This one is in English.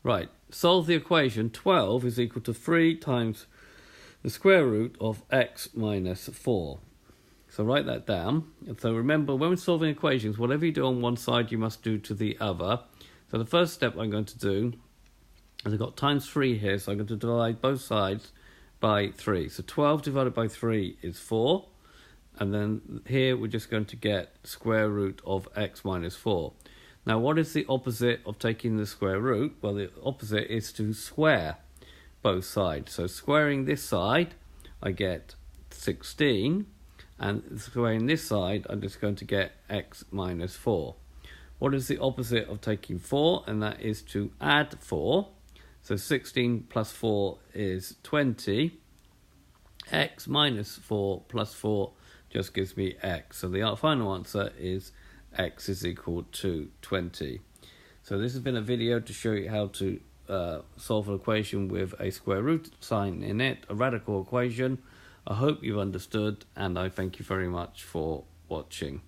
Right, solve the equation 12 is equal to 3 times the square root of x minus 4. So write that down. And so remember, when we're solving equations, whatever you do on one side, you must do to the other. So the first step I'm going to do is I've got times 3 here, so I'm going to divide both sides by 3. So 12 divided by 3 is 4. And then here we're just going to get square root of x minus 4. Now, what is the opposite of taking the square root? Well, the opposite is to square both sides. So squaring this side, I get 16. And squaring this side, I'm just going to get x minus 4. What is the opposite of taking 4? And that is to add 4. So 16 plus 4 is 20. X minus 4 plus 4 just gives me x. So the final answer is x is equal to 20. So this has been a video to show you how to solve an equation with a square root sign in it, a radical equation. I hope you've understood, and I thank you very much for watching.